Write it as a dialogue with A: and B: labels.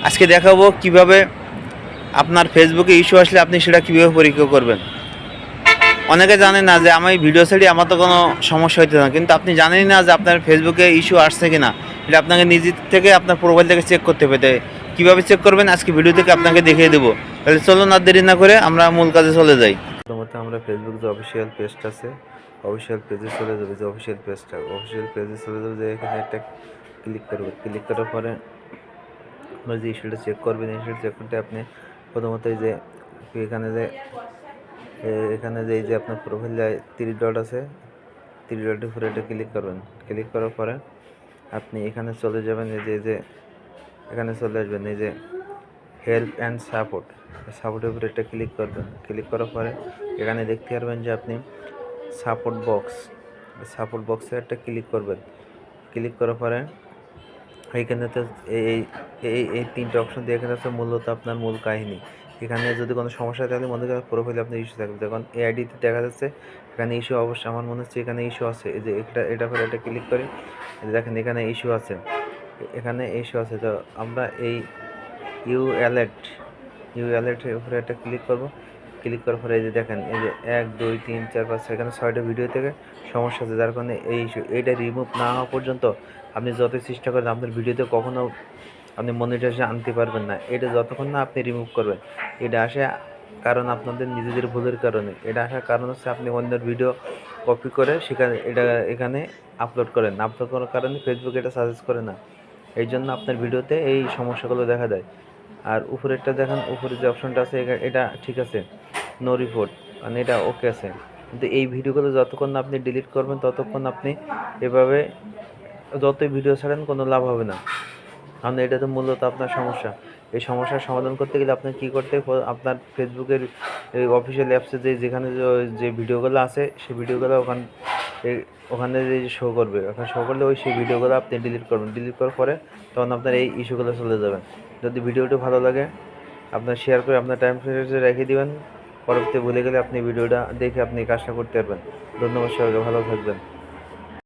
A: আজকে দেখাবো কিভাবে আপনার ফেসবুকে ইস্যু আসলে আপনি সেটা কীভাবে পরীক্ষা করবেন। অনেকে জানে না যে আমি ভিডিও ছাড়ি আমার তো কোনো সমস্যা হইতে না, কিন্তু আপনি জানেনই না যে আপনার ফেসবুকে ইস্যু আসছে কি না। এটা আপনাকে নিজে থেকে আপনার প্রোফাইল থেকে চেক করতে হবে। কীভাবে চেক করবেন আজকে ভিডিও থেকে আপনাকে দেখিয়ে দেবো। তাহলে চলুন আর দেরি না করে আমরা মূল কাজে চলে যাই। প্রথমত আমরা ফেসবুক যে অফিসিয়াল পেজটা আছে, অফিসিয়াল পেজে চলে যাবে। যে অফিসিয়াল পেজে চলে যাবে, যে এখানে একটা ক্লিক করবে। ক্লিক করার পরে আপনার যে ইস্যুটা চেক করবেন, ইস্যুটা চেক করতে আপনি প্রথমত এই যে এখানে যে এই যে আপনার প্রোফাইলে 3 ডট আছে, 3 ডটের উপরে এটা ক্লিক করবেন। ক্লিক করার পরে আপনি এখানে চলে যাবেন, এই যে এখানে চলে আসবেন, এই যে হেল্প অ্যান্ড সাপোর্টের উপরে এটা ক্লিক করবেন। ক্লিক করার পরে এখানে দেখতে পারবেন যে আপনি সাপোর্ট বক্সে একটা ক্লিক করবেন। ক্লিক করার পরে এইখানেতে এই এই এই 3টে অপশন দিয়ে এখানে আছে মূলত আপনার মূল কাহিনী। এখানে যদি কোনো সমস্যা থাকে তাহলে মনে করেন প্রোফাইলে আপনার ইস্যু থাকবে। যখন এআইডিতে দেখা যাচ্ছে এখানে ইস্যু, অবশ্যই আমার মনে হচ্ছে এখানে ইস্যু আছে। এই যে এটা করে এটা ক্লিক করি, দেখেন এখানে ইস্যু আছে, তো আমরা এই ইউ অ্যালার্টের উপরে একটা ক্লিক করব। ক্লিক করার পরে এই যে দেখেন, এই যে 1 2 3 4 5 এখানে 6টা ভিডিও থেকে সমস্যা আছে, যার কারণে এই ইস্যু। এইটা রিমুভ না হওয়া পর্যন্ত আপনি যতই চেষ্টা করেন আপনার ভিডিওতে কখনো আপনি মনিটাইজেশন আনতে পারবেন না। এটা যতক্ষণ না আপনি রিমুভ করবেন। এটা আসে কারণ আপনাদের নিজেদের ভুলের কারণে। এটা আসার কারণ হচ্ছে আপনি অন্যের ভিডিও কপি করে এখানে আপলোড করার কারণে ফেসবুক এটা সাজেস্ট করে না। এই জন্য আপনার ভিডিওতে এই সমস্যাগুলো দেখা দেয়। আর উপরেরটা দেখেন, উপরে যে অপশনটা আছে এটা ঠিক আছে, নো রিপোর্ট, মানে এটা ওকে আছে। কিন্তু এই ভিডিওগুলো যতক্ষণ না আপনি ডিলিট করবেন ততক্ষণ আপনি এভাবে যতই ভিডিও ছাড়েন কোনো লাভ হবে না। কারণ এটা তো মূলত আপনার সমস্যা। এই সমস্যার সমাধান করতে গেলে আপনার কী করতে হবে, আপনার ফেসবুকের এই অফিসিয়াল অ্যাপসে যেখানে যে ভিডিওগুলো আছে সেই ভিডিওগুলো ওখানে যে শো করবে, ওখানে শো করলে সেই ভিডিওগুলো আপনি ডিলিট করবেন। ডিলিট করার পরে তখন আপনার এই ইস্যুগুলো চলে যাবে। যদি ভিডিওটি ভালো লাগে আপনার শেয়ার করে আপনার টাইম ফ্রেমে রেখে দিবেন। পরবর্তী ভুলে গেলে আপনি ভিডিওটা দেখে আপনি কাজটা করতে পারবেন। ধন্যবাদ, সবাইকে ভালো থাকবেন।